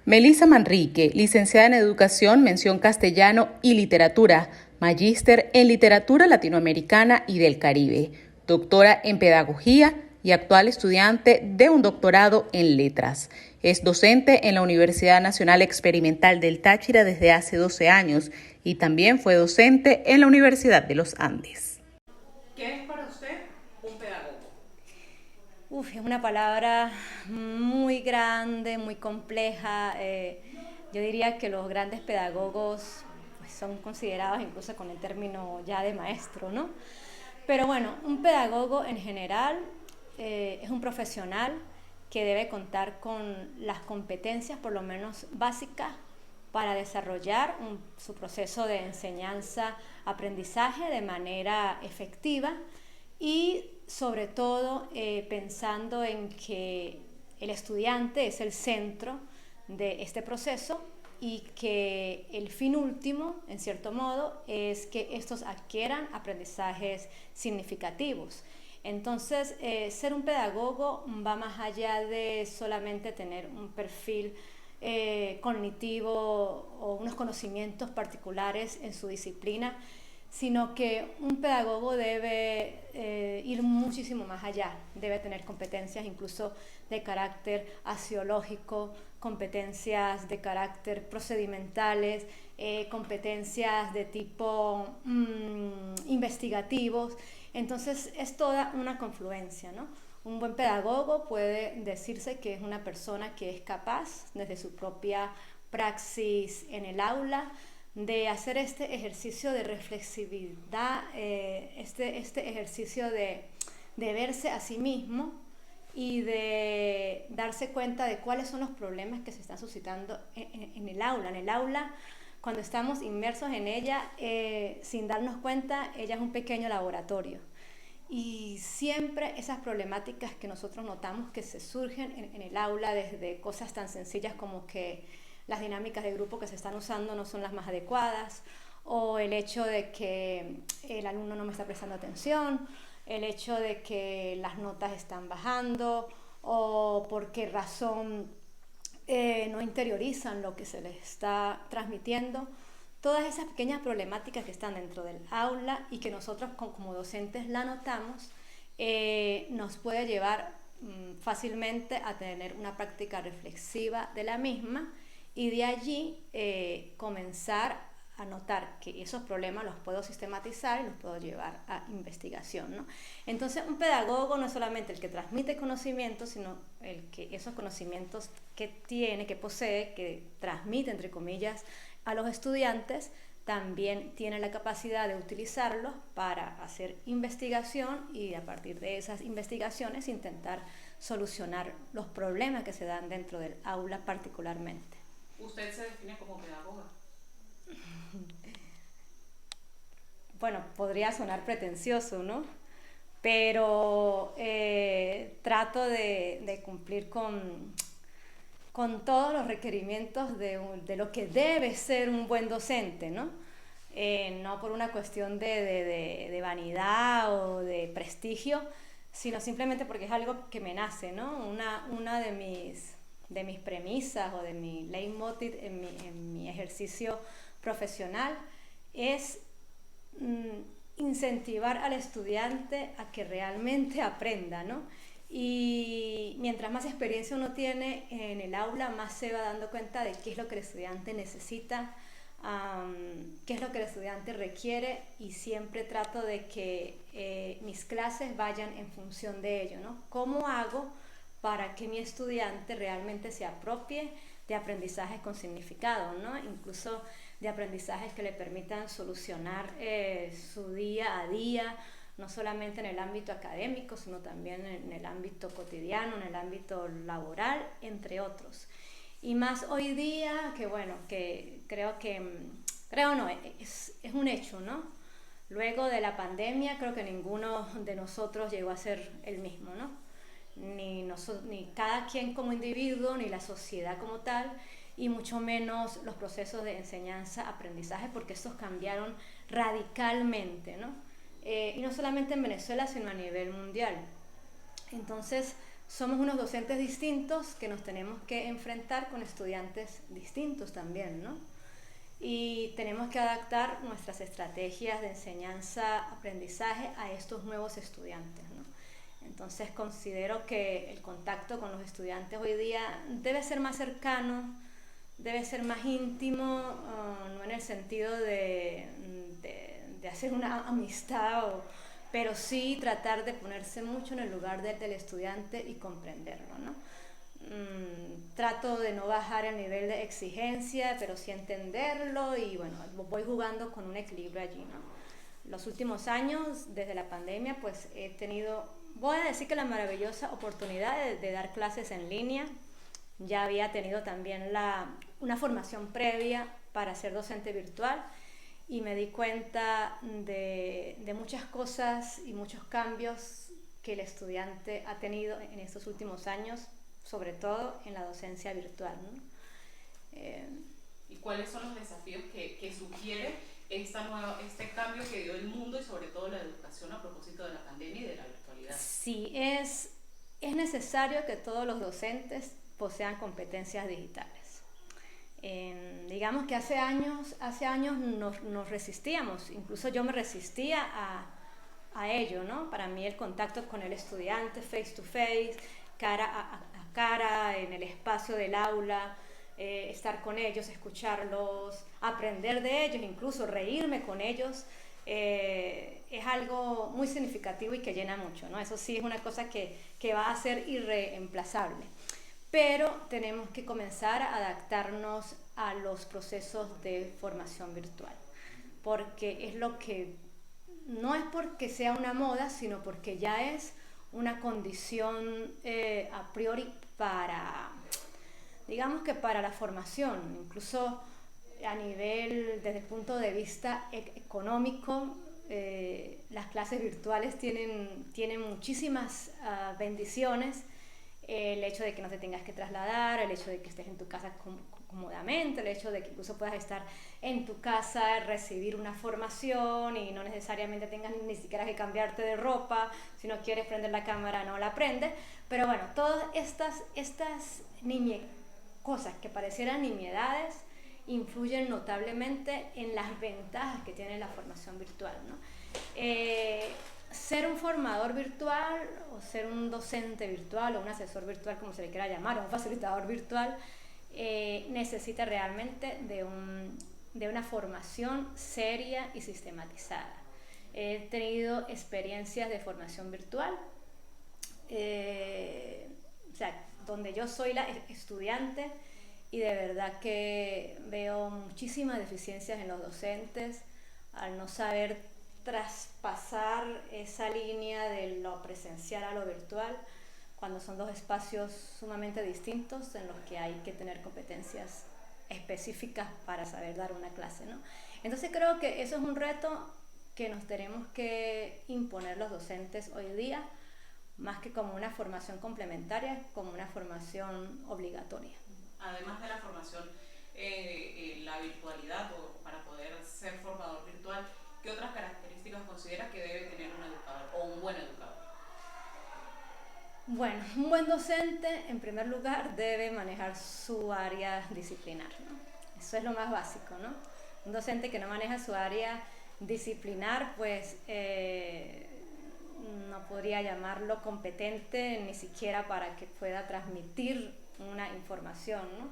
Melissa Manrique, licenciada en Educación, Mención Castellano y Literatura, magíster en Literatura Latinoamericana y del Caribe, doctora en Pedagogía y actual estudiante de un doctorado en Letras. Es docente en la Universidad Nacional Experimental del Táchira desde hace 12 años y también fue docente en la Universidad de los Andes. ¿Qué es para usted un pedagogo? Es una palabra muy grande, muy compleja. Yo diría que los grandes pedagogos pues, son considerados incluso con el término ya de maestro, ¿no? Pero bueno, un pedagogo en general es un profesional que debe contar con las competencias, por lo menos básicas, para desarrollar su proceso de enseñanza-aprendizaje de manera efectiva y sobre todo pensando en que el estudiante es el centro de este proceso y que el fin último, en cierto modo, es que estos adquieran aprendizajes significativos. Entonces, ser un pedagogo va más allá de solamente tener un perfil cognitivo o unos conocimientos particulares en su disciplina, sino que un pedagogo debe ir muchísimo más allá, debe tener competencias incluso de carácter axiológico, competencias de carácter procedimentales, competencias de tipo investigativos. Entonces es toda una confluencia, ¿no? Un buen pedagogo puede decirse que es una persona que es capaz, desde su propia praxis en el aula, de hacer este ejercicio de reflexividad, este ejercicio de verse a sí mismo y de darse cuenta de cuáles son los problemas que se están suscitando en el aula. En el aula, cuando estamos inmersos en ella, sin darnos cuenta, ella es un pequeño laboratorio. Y siempre esas problemáticas que nosotros notamos que se surgen en el aula, desde cosas tan sencillas como que las dinámicas de grupo que se están usando no son las más adecuadas, o el hecho de que el alumno no me está prestando atención, el hecho de que las notas están bajando, o por qué razón no interiorizan lo que se les está transmitiendo. Todas esas pequeñas problemáticas que están dentro del aula y que nosotros como docentes la notamos, nos puede llevar fácilmente a tener una práctica reflexiva de la misma y de allí comenzar a notar que esos problemas los puedo sistematizar y los puedo llevar a investigación, ¿no? Entonces un pedagogo no es solamente el que transmite conocimientos, sino el que esos conocimientos que tiene, que posee, que transmite, entre comillas, a los estudiantes, también tiene la capacidad de utilizarlos para hacer investigación y a partir de esas investigaciones intentar solucionar los problemas que se dan dentro del aula particularmente. ¿Usted se define como pedagoga? Bueno, podría sonar pretencioso, ¿no? Pero trato de cumplir con todos los requerimientos de lo que debe ser un buen docente, ¿no? No por una cuestión de vanidad o de prestigio, sino simplemente porque es algo que me nace, ¿no? Una de mis premisas o de mi leitmotiv en mi ejercicio profesional es incentivar al estudiante a que realmente aprenda, ¿no? Y mientras más experiencia uno tiene en el aula, más se va dando cuenta de qué es lo que el estudiante necesita, qué es lo que el estudiante requiere, y siempre trato de que mis clases vayan en función de ello, ¿no? ¿Cómo hago para que mi estudiante realmente se apropie de aprendizajes con significado, ¿no? Incluso de aprendizajes que le permitan solucionar su día a día, no solamente en el ámbito académico, sino también en el ámbito cotidiano, en el ámbito laboral, entre otros. Y más hoy día, que bueno, que creo no, es un hecho, ¿no? Luego de la pandemia, creo que ninguno de nosotros llegó a ser el mismo, ¿no? Ni cada quien como individuo, ni la sociedad como tal, y mucho menos los procesos de enseñanza-aprendizaje, porque estos cambiaron radicalmente, ¿no? Y no solamente en Venezuela, sino a nivel mundial. Entonces, somos unos docentes distintos que nos tenemos que enfrentar con estudiantes distintos también, ¿no? Y tenemos que adaptar nuestras estrategias de enseñanza-aprendizaje a estos nuevos estudiantes, ¿no? Entonces considero que el contacto con los estudiantes hoy día debe ser más cercano, debe ser más íntimo, no en el sentido de hacer una amistad, pero sí tratar de ponerse mucho en el lugar del estudiante y comprenderlo, ¿no? Trato de no bajar el nivel de exigencia, pero sí entenderlo y bueno, voy jugando con un equilibrio allí, ¿no? Los últimos años, desde la pandemia, pues he tenido, voy a decir que la maravillosa oportunidad de dar clases en línea. Ya había tenido también una formación previa para ser docente virtual y me di cuenta de muchas cosas y muchos cambios que el estudiante ha tenido en estos últimos años, sobre todo en la docencia virtual, ¿no? ¿Y cuáles son los desafíos que sugiere este cambio que dio el mundo y sobre todo la educación a propósito de la pandemia y de la virtualidad? Sí, es necesario que todos los docentes posean competencias digitales. Digamos que hace años nos resistíamos, incluso yo me resistía a ello, ¿no? Para mí el contacto con el estudiante face to face, cara a cara, en el espacio del aula, estar con ellos, escucharlos, aprender de ellos, incluso reírme con ellos, es algo muy significativo y que llena mucho, ¿no? Eso sí es una cosa que va a ser irreemplazable. Pero tenemos que comenzar a adaptarnos a los procesos de formación virtual, porque es lo que, no es porque sea una moda, sino porque ya es una condición a priori para, digamos que para la formación, incluso a nivel, desde el punto de vista económico, las clases virtuales tienen muchísimas bendiciones. El hecho de que no te tengas que trasladar, el hecho de que estés en tu casa cómodamente, el hecho de que incluso puedas estar en tu casa, recibir una formación y no necesariamente tengas ni siquiera que cambiarte de ropa, si no quieres prender la cámara no la prendes, pero bueno, todas estas cosas que parecieran nimiedades influyen notablemente en las ventajas que tiene la formación virtual, ¿no? Ser un formador virtual o ser un docente virtual o un asesor virtual, como se le quiera llamar, o un facilitador virtual, necesita realmente de una formación seria y sistematizada. He tenido experiencias de formación virtual, o sea, donde yo soy la estudiante y de verdad que veo muchísimas deficiencias en los docentes al no saber traspasar esa línea de lo presencial a lo virtual, cuando son dos espacios sumamente distintos en los que hay que tener competencias específicas para saber dar una clase, ¿no? Entonces creo que eso es un reto que nos tenemos que imponer los docentes hoy día, más que como una formación complementaria, como una formación obligatoria. Además de la formación, la virtualidad o para poder ser formador virtual, ¿qué otras características considera que debe tener un educador o un buen educador? Bueno, un buen docente, en primer lugar, debe manejar su área disciplinar, ¿no? Eso es lo más básico, ¿no? Un docente que no maneja su área disciplinar, pues no podría llamarlo competente ni siquiera para que pueda transmitir una información, ¿no?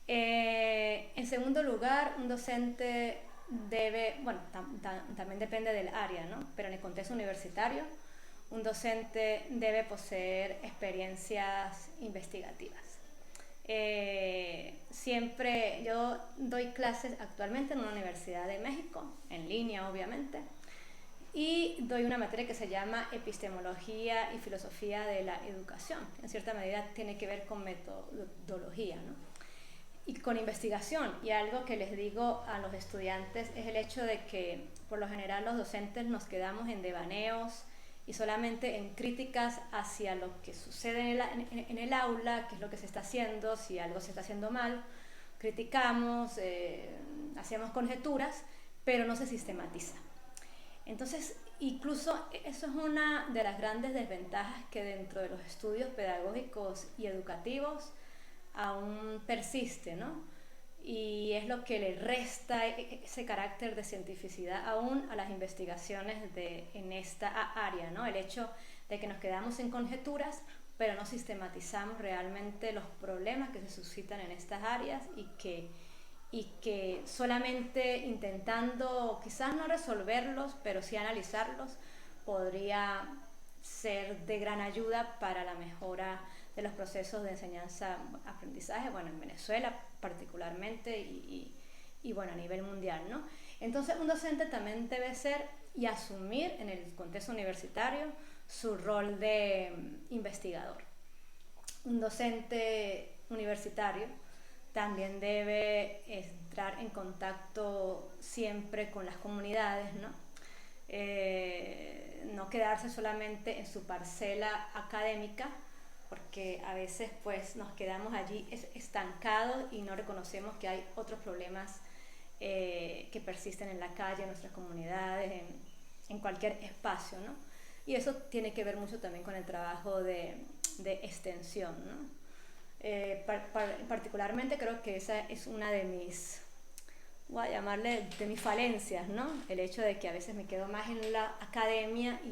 En segundo lugar, un docente debe, bueno, también depende del área, ¿no? Pero en el contexto universitario, un docente debe poseer experiencias investigativas. Siempre yo doy clases actualmente en una universidad de México, en línea obviamente, y doy una materia que se llama Epistemología y Filosofía de la Educación. En cierta medida tiene que ver con metodología, ¿no? Y con investigación. Y algo que les digo a los estudiantes es el hecho de que por lo general los docentes nos quedamos en devaneos y solamente en críticas hacia lo que sucede en el aula, qué es lo que se está haciendo, si algo se está haciendo mal, criticamos, hacemos conjeturas, pero no se sistematiza. Entonces, incluso eso es una de las grandes desventajas que dentro de los estudios pedagógicos y educativos aún persiste, ¿no? Y es lo que le resta ese carácter de cientificidad aún a las investigaciones en esta área, ¿no? El hecho de que nos quedamos en conjeturas, pero no sistematizamos realmente los problemas que se suscitan en estas áreas y que solamente intentando, quizás no resolverlos, pero sí analizarlos, podría ser de gran ayuda para la mejora de los procesos de enseñanza-aprendizaje, bueno, en Venezuela particularmente y bueno, a nivel mundial, ¿no? Entonces, un docente también debe ser y asumir en el contexto universitario su rol de investigador. Un docente universitario también debe entrar en contacto siempre con las comunidades, ¿no? No quedarse solamente en su parcela académica, porque a veces pues nos quedamos allí estancados y no reconocemos que hay otros problemas que persisten en la calle, en nuestras comunidades, en cualquier espacio, ¿no? Y eso tiene que ver mucho también con el trabajo de extensión, ¿no? Particularmente creo que esa es una de mis, voy a llamarle, de mis falencias, ¿no? El hecho de que a veces me quedo más en la academia y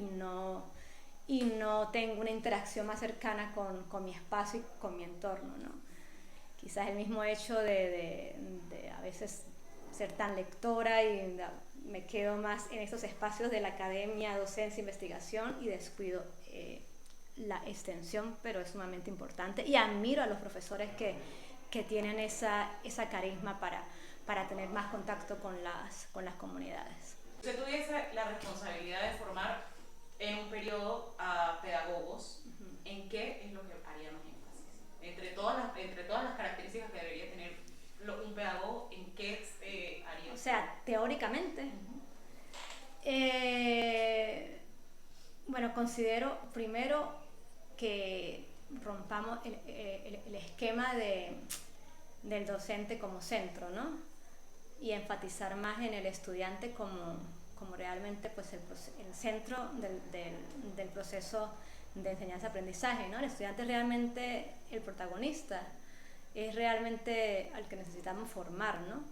no tengo una interacción más cercana con mi espacio y con mi entorno, ¿no? Quizás el mismo hecho de a veces ser tan lectora y me quedo más en estos espacios de la academia, docencia, investigación y descuido la extensión, pero es sumamente importante y admiro a los profesores que tienen esa carisma para tener más contacto con las comunidades. Usted tuviese la responsabilidad de formar en un periodo a pedagogos, ¿en qué es lo que haríamos énfasis? Entre todas las características que debería tener un pedagogo, ¿en qué haría? O sea, teóricamente, bueno, considero primero que rompamos el esquema del docente como centro, ¿no? Y enfatizar más en el estudiante como realmente pues el centro del proceso de enseñanza-aprendizaje, ¿no? El estudiante es realmente el protagonista, es realmente al que necesitamos formar, ¿no?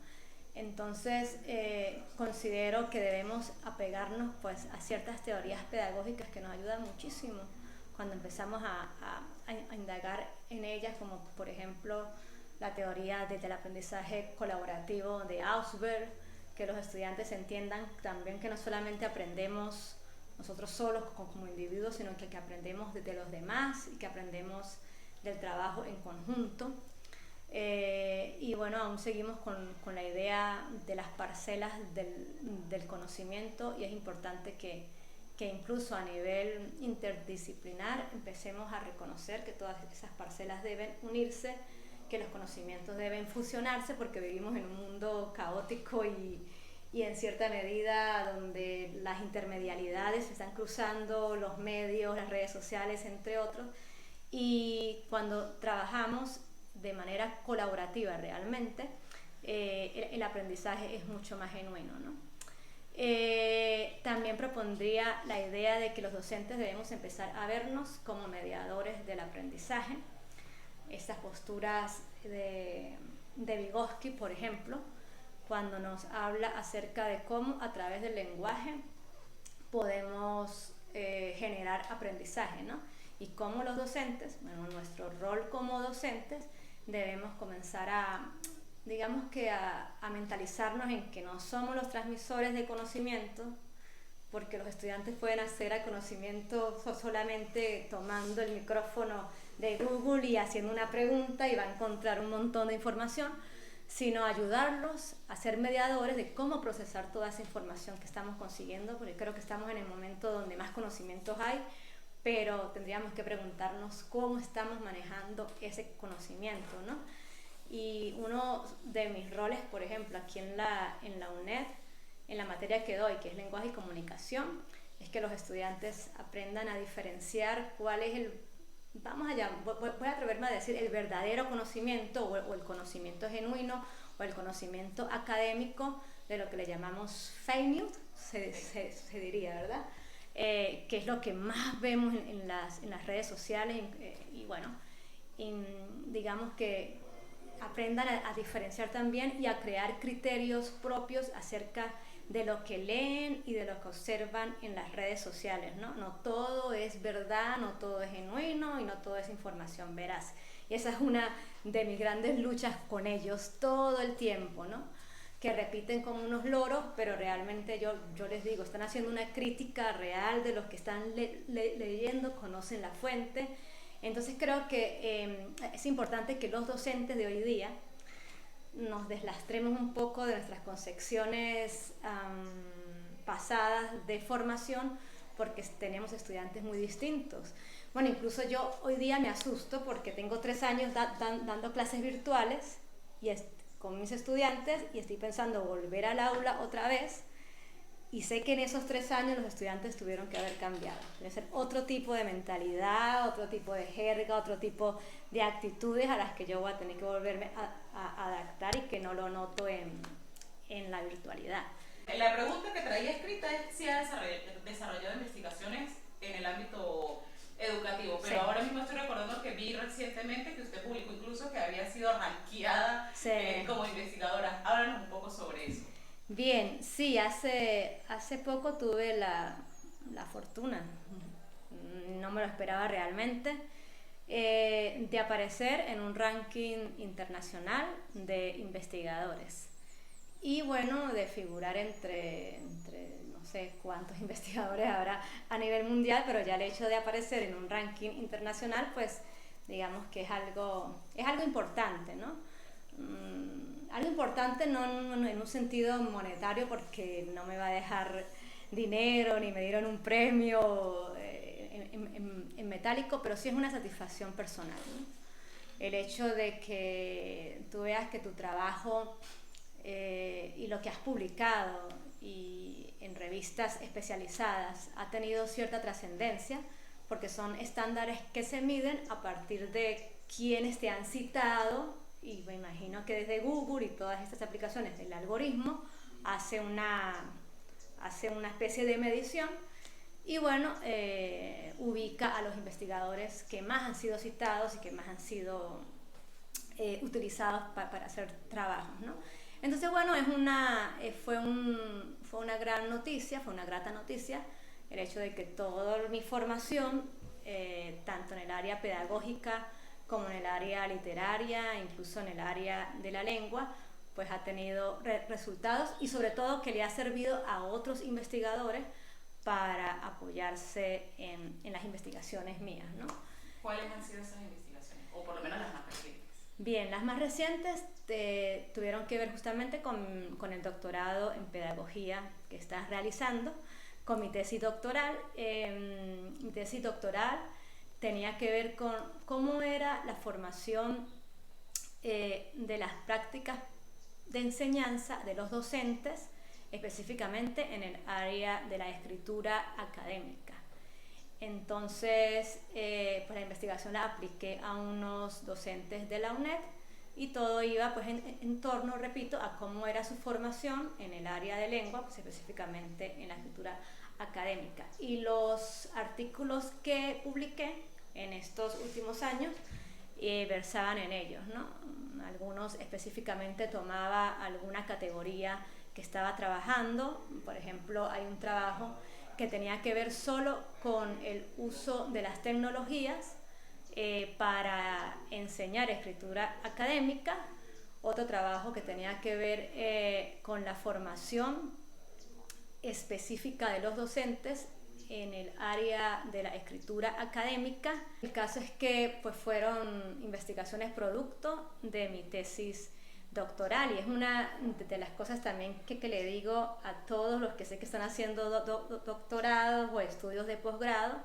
Entonces considero que debemos apegarnos pues a ciertas teorías pedagógicas que nos ayudan muchísimo cuando empezamos a indagar en ellas, como por ejemplo la teoría del aprendizaje colaborativo de Ausberg, que los estudiantes entiendan también que no solamente aprendemos nosotros solos como individuos, sino que aprendemos de los demás y que aprendemos del trabajo en conjunto. Y bueno, aún seguimos con la idea de las parcelas del conocimiento y es importante que incluso a nivel interdisciplinar empecemos a reconocer que todas esas parcelas deben unirse, que los conocimientos deben fusionarse porque vivimos en un mundo caótico y en cierta medida donde las intermedialidades se están cruzando, los medios, las redes sociales, entre otros, y cuando trabajamos de manera colaborativa realmente, el aprendizaje es mucho más genuino, ¿no? También propondría la idea de que los docentes debemos empezar a vernos como mediadores del aprendizaje. Estas posturas de Vygotsky, por ejemplo, cuando nos habla acerca de cómo a través del lenguaje podemos generar aprendizaje, ¿no? Y cómo los docentes, bueno, nuestro rol como docentes, debemos comenzar digamos que a mentalizarnos en que no somos los transmisores de conocimiento, porque los estudiantes pueden acceder al conocimiento solamente tomando el micrófono de Google y haciendo una pregunta y va a encontrar un montón de información, sino ayudarlos a ser mediadores de cómo procesar toda esa información que estamos consiguiendo, porque creo que estamos en el momento donde más conocimientos hay, pero tendríamos que preguntarnos cómo estamos manejando ese conocimiento, ¿no? Y uno de mis roles, por ejemplo, aquí en la UNED, en la materia que doy, que es lenguaje y comunicación, es que los estudiantes aprendan a diferenciar cuál es voy a atreverme a decir, el verdadero conocimiento o el conocimiento genuino o el conocimiento académico de lo que le llamamos fake news, se diría, ¿verdad? que es lo que más vemos en las redes sociales, y bueno, digamos que aprendan a diferenciar también y a crear criterios propios acerca de lo que leen y de lo que observan en las redes sociales, ¿no? No todo es verdad, no todo es genuino y no todo es información veraz. Y esa es una de mis grandes luchas con ellos todo el tiempo, ¿no? Que repiten como unos loros, pero realmente yo les digo, están haciendo una crítica real de lo que están leyendo, conocen la fuente. Entonces creo que es importante que los docentes de hoy día nos deslastremos un poco de nuestras concepciones pasadas de formación, porque tenemos estudiantes muy distintos. Bueno, incluso yo hoy día me asusto porque tengo 3 años dando clases virtuales con mis estudiantes, y estoy pensando volver al aula otra vez, y sé que en esos 3 años los estudiantes tuvieron que haber cambiado. Debe ser otro tipo de mentalidad, otro tipo de jerga, otro tipo de actitudes a las que yo voy a tener que volverme a adaptar, y que no lo noto en la virtualidad. La pregunta que traía escrita es si ha desarrollado investigaciones en el ámbito educativo, pero sí. Ahora mismo estoy recordando que vi recientemente que usted publicó incluso que había sido rankeada como investigadora. Háblanos un poco sobre eso. Bien, sí, hace poco tuve la fortuna, no me lo esperaba realmente, de aparecer en un ranking internacional de investigadores. Y bueno, de figurar entre no sé cuántos investigadores habrá a nivel mundial, pero ya el hecho de aparecer en un ranking internacional, pues digamos que es algo importante, ¿no? Algo importante no en un sentido monetario, porque no me va a dejar dinero ni me dieron un premio en metálico, pero sí es una satisfacción personal, ¿no? El hecho de que tú veas que tu trabajo y lo que has publicado y en revistas especializadas ha tenido cierta trascendencia, porque son estándares que se miden a partir de quienes te han citado, y me imagino que desde Google y todas estas aplicaciones el algoritmo hace una especie de medición, y bueno, ubica a los investigadores que más han sido citados y que más han sido utilizados para hacer trabajos, ¿no? Entonces, bueno, fue una gran noticia, fue una grata noticia el hecho de que toda mi formación, tanto en el área pedagógica como en el área literaria, incluso en el área de la lengua, pues ha tenido resultados, y sobre todo que le ha servido a otros investigadores para apoyarse en las investigaciones mías, ¿no? ¿Cuáles han sido esas investigaciones? O por lo menos las más recientes. Bien, las más recientes tuvieron que ver justamente con el doctorado en pedagogía que estás realizando, con mi tesis doctoral. Mi tesis doctoral tenía que ver con cómo era la formación de las prácticas de enseñanza de los docentes, específicamente en el área de la escritura académica. Entonces, pues la investigación la apliqué a unos docentes de la UNED, y todo iba pues en torno, repito, a cómo era su formación en el área de lengua, pues específicamente en la escritura académica. Y los artículos que publiqué en estos últimos años versaban en ellos, ¿no? Algunos específicamente tomaba alguna categoría que estaba trabajando. Por ejemplo, hay un trabajo que tenía que ver solo con el uso de las tecnologías para enseñar escritura académica, otro trabajo que tenía que ver con la formación específica de los docentes en el área de la escritura académica. El caso es que pues fueron investigaciones producto de mi tesis doctoral, y es una de las cosas también que le digo a todos los que sé que están haciendo doctorados o estudios de posgrado: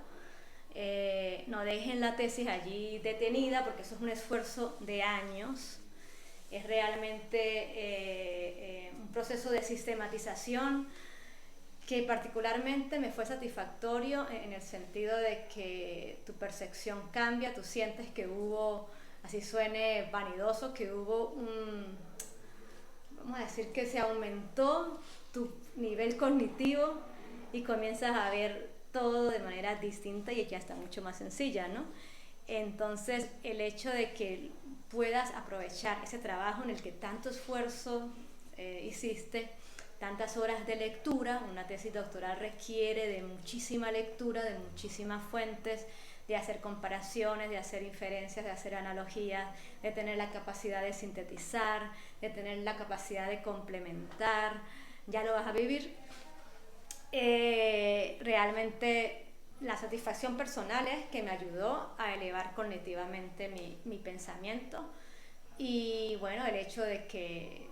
no dejen la tesis allí detenida, porque eso es un esfuerzo de años, es realmente un proceso de sistematización que particularmente me fue satisfactorio en el sentido de que tu percepción cambia, tú sientes que hubo, así suene vanidoso, que hubo vamos a decir que se aumentó tu nivel cognitivo, y comienzas a ver todo de manera distinta y ya está mucho más sencilla, ¿no? Entonces, el hecho de que puedas aprovechar ese trabajo en el que tanto esfuerzo hiciste, tantas horas de lectura, una tesis doctoral requiere de muchísima lectura, de muchísimas fuentes, de hacer comparaciones, de hacer inferencias, de hacer analogías, de tener la capacidad de sintetizar, de tener la capacidad de complementar, ya lo vas a vivir. Realmente la satisfacción personal es que me ayudó a elevar cognitivamente mi pensamiento, y bueno, el hecho de que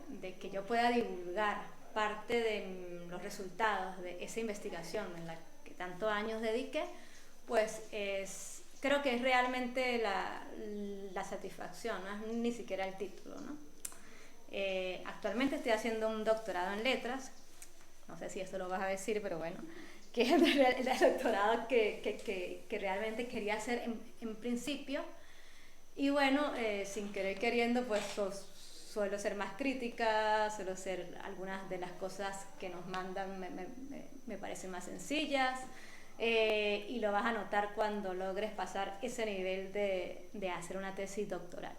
yo pueda divulgar parte de los resultados de esa investigación en la que tantos años dediqué, pues creo que es realmente la satisfacción, no es ni siquiera el título, ¿no? Actualmente estoy haciendo un doctorado en letras, no sé si esto lo vas a decir, pero bueno, que es el doctorado que realmente quería hacer en principio. Y bueno, sin querer queriendo, pues suelo ser más crítica, suelo ser algunas de las cosas que nos mandan me parecen más sencillas, y lo vas a notar cuando logres pasar ese nivel de hacer una tesis doctoral.